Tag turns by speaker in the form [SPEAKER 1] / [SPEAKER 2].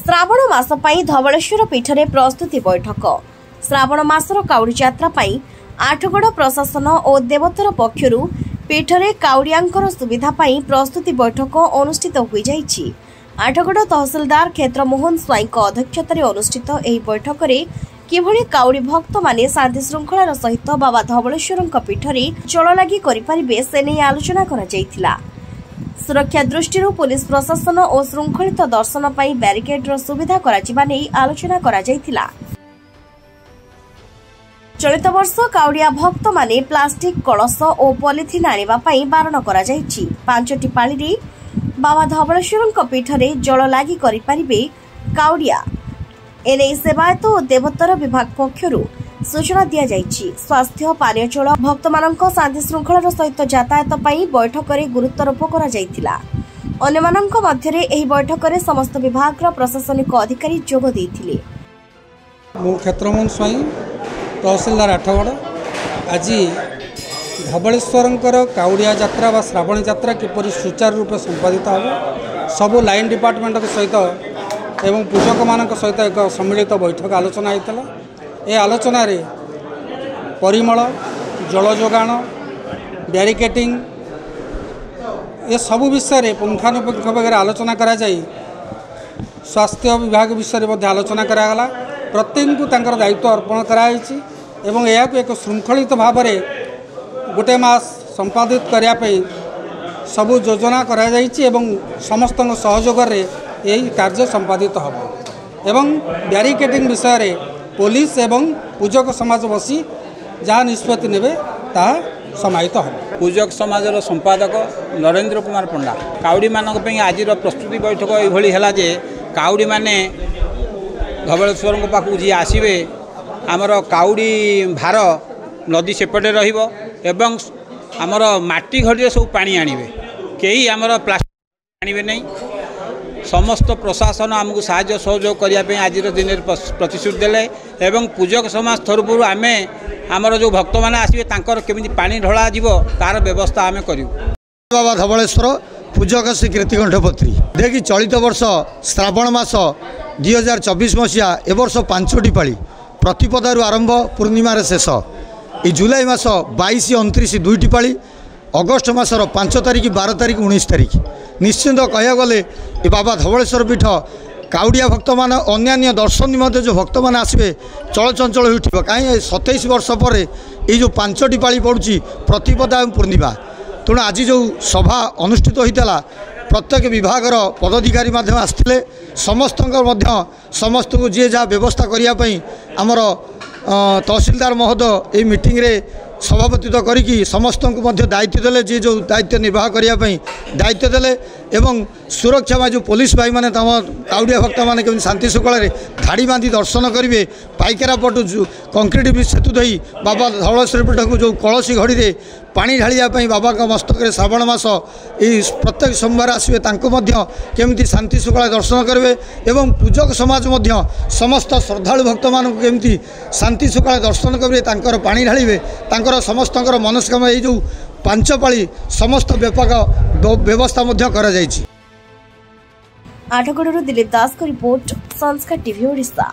[SPEAKER 1] श्रावण मास पई धवलेश्वर पीठ में प्रस्तुति बैठक। श्रावण मासर काउडी यात्रा पई आठगड़ प्रशासन और देवतर पक्षर पीठ में काउडियांकर सुविधा पई प्रस्तुति बैठक अनुष्ठित हो जाइछि। आठगड़ तहसिलदार क्षेत्र मोहन स्वाई अध्यक्षतार अनुष्ठित यह बैठक में किभଳି काउडी भक्त माने शांति श्रृंखलार सहित बाबा धवलेश्वर पीठ में चल लगी करें से नहीं आलोचना करा जायथिला। सुरक्षा दृष्टि पुलिस प्रशासन और श्रृंखलित दर्शन पर ब्यारिकेड्र सुविधा करा नहीं आलोचना करा जायथिला। चलित वर्ष काउडिया भक्त माने प्लास्टिक कलश और पॉलिथिन आनिबा पई बारण करा जायछि। 5टी पाली रे बाबा धवलेश्वर पीठ में जल लगी करें काउडिया एने सेवायत और देवोत्तर विभाग पक्षर सूचना दि जाइछि। स्वास्थ्य पानीय जल भक्त मानक शांति श्रृंखलार सहित यातायात पई बैठक में गुरुत्वारोप करा जायथिला। अन्यमानक मध्यरे एही बैठक में समस्त विभाग प्रशासनिक अधिकारी जोग देइथिले।
[SPEAKER 2] मो क्षेत्रमोहन स्वाई तहसिलदार आठगड़ आज धवलेश्वर काउडिया यात्रा व श्रावण यात्रा किपरि सुचारू रूप संपादित हो सबू लाइन डिपार्टमेंट सहित एवं पूजक मान सहित एक सम्मिलित बैठक आलोचना होता। ये आलोचन परिमल जल जोगाण ब्यारिकेटिंग ये सबू विषय पुंखानुपुंख भाव आलोचना करा जाई स्वास्थ्य विभाग विषय में आलोचना करागला। प्रत्येक को दायित्व अर्पण कराई एवं यह एक श्रृंखलित भाव में गोटे मास संपादित करने सबू योजना करा जाइछि एवं समस्त सहयोग रे यही कार्य संपादित हो एवं ब्यारिकेडिंग विषय रे पुलिस एवं पूजक समाज बसी जहाँ निष्पत्ति नेबे ताहा समाहित हो।
[SPEAKER 3] पूजक समाजर संपादक नरेंद्र कुमार पंडा काउडी मानक आज प्रस्तुति बैठक यही है काउडी माने धवलेश्वर पाखु जी आसवे आमर काउडी भार नदी सेपटे रहिबो एवं आमर माटी घड़ी सब पानी आनिबे केही आमर प्लास्टिक आनिबे नहीं। समस्त प्रशासन आमको साहाय्य सहयोग करने आज दिन प्रतिश्रुति देले एवं पूजक समाज तरफ आम आमर जो भक्त मैंने आसवे केमी पानी ढला तार व्यवस्था आम करूँ।
[SPEAKER 4] बाबा धवलेश्वर पूजक श्री कीर्तिकंठपत्री देखिए चलित वर्ष श्रावण मास 2024 मसीहा ए वर्ष 5टी पाली प्रतिपदारू आरंभ पूर्णिमार शेष ये जुलाई मास 22, 29, 2टी पाली अगस्ट मासर 5 तारिख 12 तारिख 19 तारिख निश्चिंत कह गले ये बाबा धवलेश्वर पीठ काउडिया भक्त मान अन्य दर्शन निमंते जो भक्त मैंने आसवे चलचंचल उठिब कहीं 27 वर्ष पर ये जो 5टी पाली पड़ुची प्रतिपदा और पूर्णिमा तेणु आज जो सभा अनुष्ठित होता प्रत्येक विभागर पदाधिकारी आसते समस्त को जी जहाँ व्यवस्था करने आमर तहसिलदार महोदय ये मीटिंग रे सभापतित्व करी समस्त को दायित्व देले जी जो दायित्व निर्वाह करने दायित्व देले एवं सुरक्षा में जो पुलिस भाई मैंने काउडिया भक्त मैंने केमी शांति श्रृंखला धाड़ी बांधि दर्शन करेंगे पाइकेरा पटु कंक्रीट सेतु दे बाबा धवलेश्वर पीठ को जो कलसी घड़ी में पानी ढालियापाई बाबा का मस्तक श्रावण मास ये प्रत्येक सोमवार आसवे केमती शांति श्रृंखला दर्शन करेंगे एवं पूजक समाज समस्त श्रद्धालु भक्त मान केमती शांति श्रृंखला दर्शन करेंगे पानी ढालिबे समस्त मनस्कामना ये जो 5 पाली समस्त व्यापक व्यवस्था करा जाइछि।
[SPEAKER 1] आठगड़रू दिलीप दास को रिपोर्ट संस्कार टीवी ओडिशा।